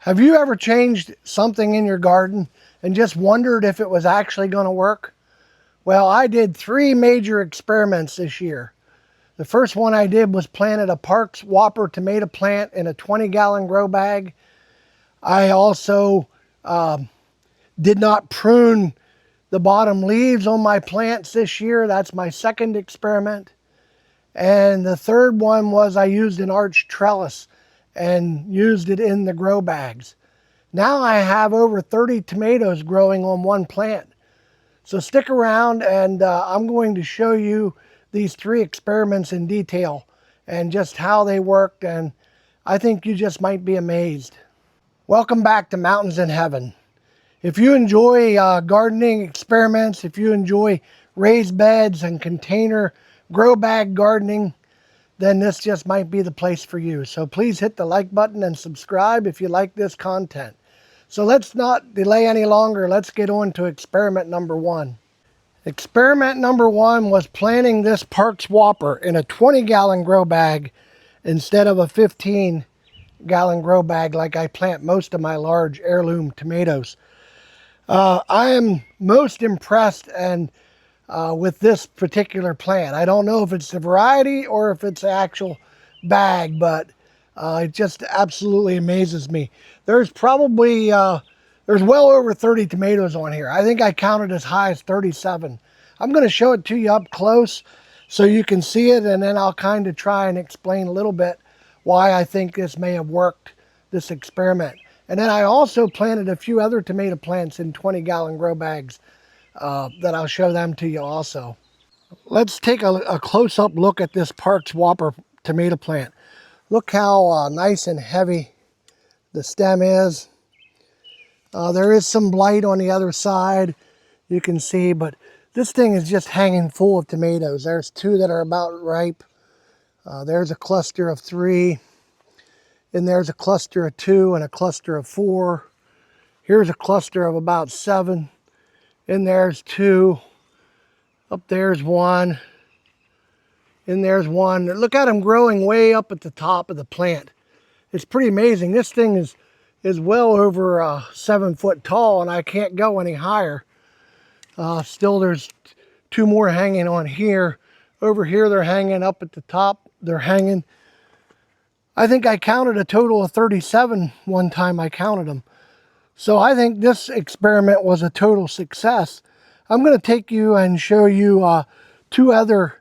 Have you ever changed something in your garden and just wondered if it was actually going to work? Well, I did 3 major experiments this year. The first one I did was planted a Park's Whopper tomato plant in a 20-gallon grow bag. I also did not prune the bottom leaves on my plants this year. That's my second experiment. And the third one was I used an arch trellis and used it in the grow bags. Now I have over 30 tomatoes growing on one plant. So stick around and I'm going to show you these 3 experiments in detail and just how they worked, and I think you just might be amazed. Welcome back to Mountains in Heaven. If you enjoy gardening experiments, if you enjoy raised beds and container grow bag gardening, then this just might be the place for you. So please hit the like button and subscribe if you like this content. So let's not delay any longer. Let's get on to experiment number 1. Experiment number 1 was planting this Park's Whopper in a 20-gallon grow bag instead of a 15-gallon grow bag like I plant most of my large heirloom tomatoes. I am most impressed with this particular plant. I don't know if it's the variety or if it's the actual bag, but it just absolutely amazes me. There's probably, there's well over 30 tomatoes on here. I think I counted as high as 37. I'm going to show it to you up close so you can see it, and then I'll kind of try and explain a little bit why I think this may have worked, this experiment. And then I also planted a few other tomato plants in 20-gallon grow bags that I'll show them to you also. Let's take a close-up look at this Park's Whopper tomato plant. Look how nice and heavy the stem is. There is some blight on the other side, you can see, but this thing is just hanging full of tomatoes. There's 2 that are about ripe. There's a cluster of 3. And there's a cluster of 2 and a cluster of 4. Here's a cluster of about 7. And there's 2. Up there's 1. And there's 1. Look at them growing way up at the top of the plant. It's pretty amazing. This thing is well over 7 foot tall, and I can't go any higher. Still, there's 2 more hanging on here. Over here, they're hanging up at the top. They're hanging. I think I counted a total of 37 one time I counted them. So I think this experiment was a total success. I'm going to take you and show you 2 other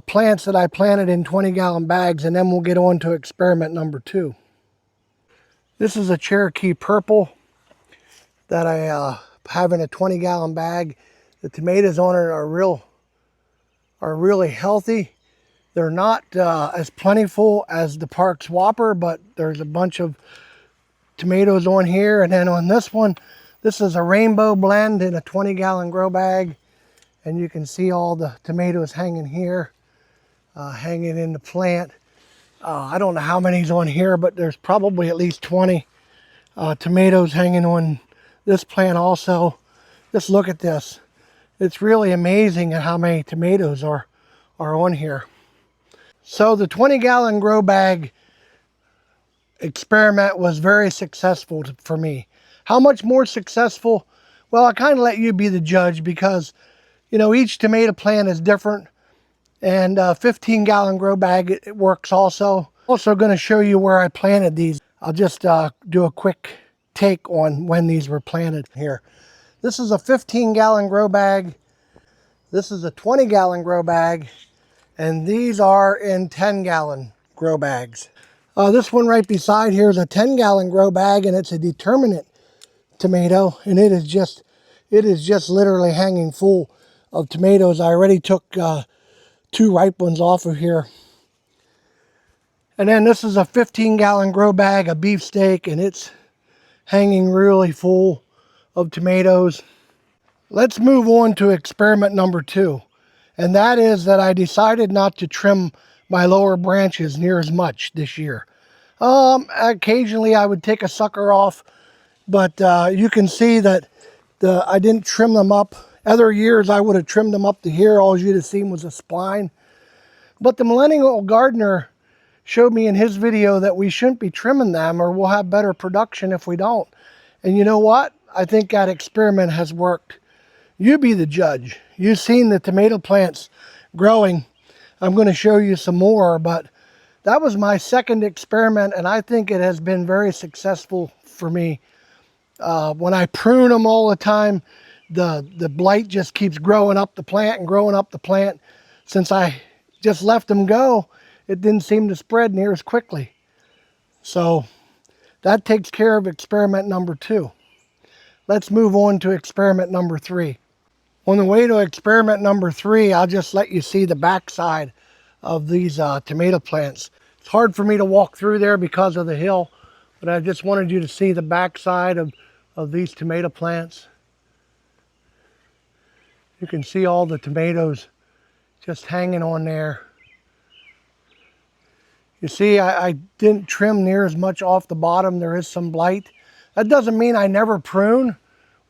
plants that I planted in 20-gallon bags, and then we'll get on to experiment number 2. This is a Cherokee purple that I have in a 20-gallon bag. The tomatoes on it are really healthy. They're not as plentiful as the Park's Whopper, but there's a bunch of tomatoes on here. And then on this one, this is a rainbow blend in a 20-gallon grow bag. And you can see all the tomatoes hanging here, hanging in the plant. I don't know how many's on here, but there's probably at least 20 tomatoes hanging on this plant also. Just look at this. It's really amazing at how many tomatoes are on here. So the 20-gallon grow bag experiment was very successful for me. How much more successful? Well, I kind of let you be the judge because, you know, each tomato plant is different. And 15-gallon grow bag, it works also. Also going to show you where I planted these. I'll just do a quick take on when these were planted here. This is a 15-gallon grow bag. This is a 20-gallon grow bag. And these are in 10-gallon grow bags. This one right beside here is a 10-gallon grow bag, and it's a determinate tomato, and it is just literally hanging full of tomatoes. I already took 2 ripe ones off of here. And then this is a 15-gallon grow bag, a beefsteak, and it's hanging really full of tomatoes. Let's move on to experiment number 2. And that is that I decided not to trim my lower branches near as much this year. Occasionally I would take a sucker off, but you can see that I didn't trim them up. Other years I would have trimmed them up to here. All you'd have seen was a spline. But the millennial gardener showed me in his video that we shouldn't be trimming them or we'll have better production if we don't. And you know what? I think that experiment has worked. You be the judge. You've seen the tomato plants growing. I'm going to show you some more, but that was my second experiment, and I think it has been very successful for me. When I prune them all the time, the blight just keeps growing up the plant and growing up the plant. Since I just let them go, it didn't seem to spread near as quickly. So that takes care of experiment number 2. Let's move on to experiment number 3. On the way to experiment number 3, I'll just let you see the backside of these tomato plants. It's hard for me to walk through there because of the hill, but I just wanted you to see the backside of these tomato plants. You can see all the tomatoes just hanging on there. You see, I didn't trim near as much off the bottom. There is some blight. That doesn't mean I never prune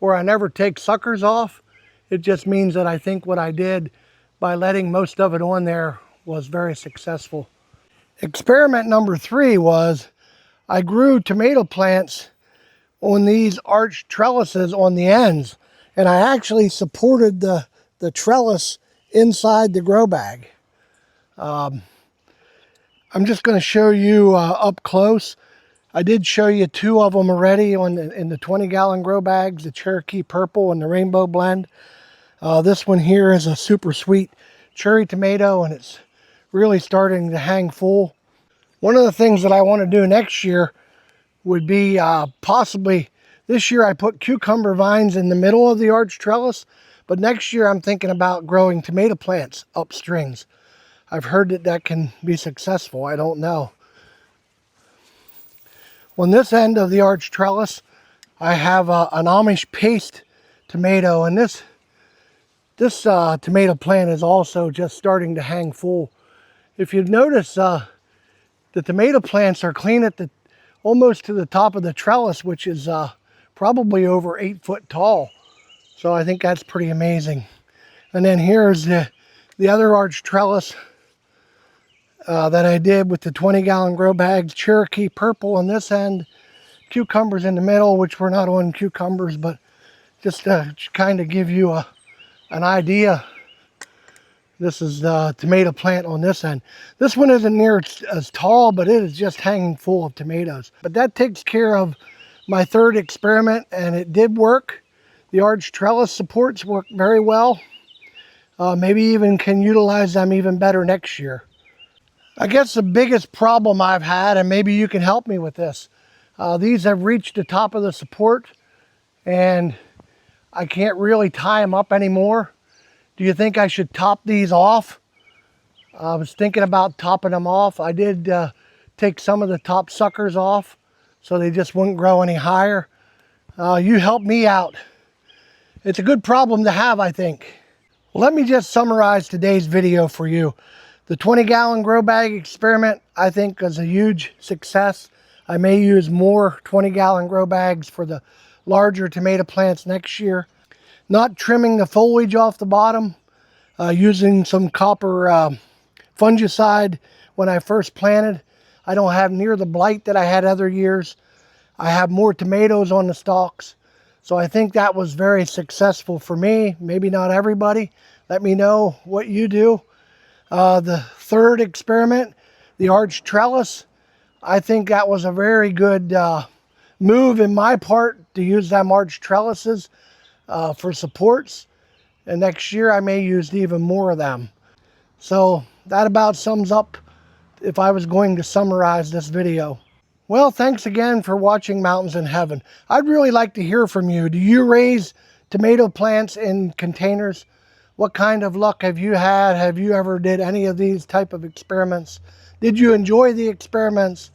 or I never take suckers off. It just means that I think what I did by letting most of it on there was very successful. Experiment number 3 was I grew tomato plants on these arched trellises on the ends, and I actually supported the trellis inside the grow bag. I'm just going to show you up close. I did show you 2 of them already in the 20-gallon grow bags, the Cherokee Purple and the Rainbow Blend. This one here is a super sweet cherry tomato, and it's really starting to hang full. One of the things that I want to do next year would be possibly, this year I put cucumber vines in the middle of the arch trellis, but next year I'm thinking about growing tomato plants up strings. I've heard that that can be successful. I don't know. On this end of the arch trellis, I have an Amish paste tomato, and this tomato plant is also just starting to hang full. If you've noticed, the tomato plants are clean at almost to the top of the trellis, which is probably over 8 foot tall. So I think that's pretty amazing. And then here's the other arch trellis that I did with the 20-gallon grow bags, Cherokee Purple on this end, cucumbers in the middle, which we're not on cucumbers, but just to kind of give you an idea. This is the tomato plant on this end. This one isn't near as tall, but it is just hanging full of tomatoes. But that takes care of my third experiment, and it did work. The arch trellis supports work very well. Maybe even can utilize them even better next year. I guess the biggest problem I've had, and maybe you can help me with this, these have reached the top of the support, and I can't really tie them up anymore. Do you think I should top these off? I was thinking about topping them off. I did take some of the top suckers off so they just wouldn't grow any higher. You help me out. It's a good problem to have, I think. Well, let me just summarize today's video for you. The 20-gallon grow bag experiment, I think, was a huge success. I may use more 20-gallon grow bags for the larger tomato plants next year. Not trimming the foliage off the bottom, using some copper fungicide when I first planted. I don't have near the blight that I had other years. I have more tomatoes on the stalks. So I think that was very successful for me. Maybe not everybody. Let me know what you do. The third experiment, the arch trellis, I think that was a very good move in my part to use them arch trellises for supports, and next year I may use even more of them. So that about sums up if I was going to summarize this video. Well, thanks again for watching Mountains in Heaven. I'd really like to hear from you. Do you raise tomato plants in containers? What kind of luck have you had? Have you ever did any of these type of experiments? Did you enjoy the experiments?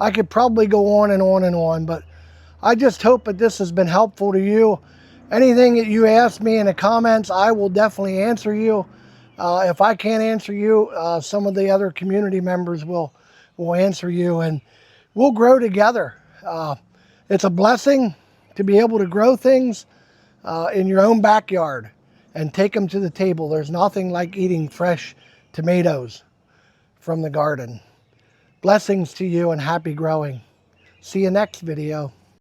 I could probably go on and on and on, but I just hope that this has been helpful to you. Anything that you ask me in the comments, I will definitely answer you. If I can't answer you, some of the other community members will answer you, and we'll grow together. It's a blessing to be able to grow things in your own backyard and take them to the table. There's nothing like eating fresh tomatoes from the garden. Blessings to you and happy growing. See you next video.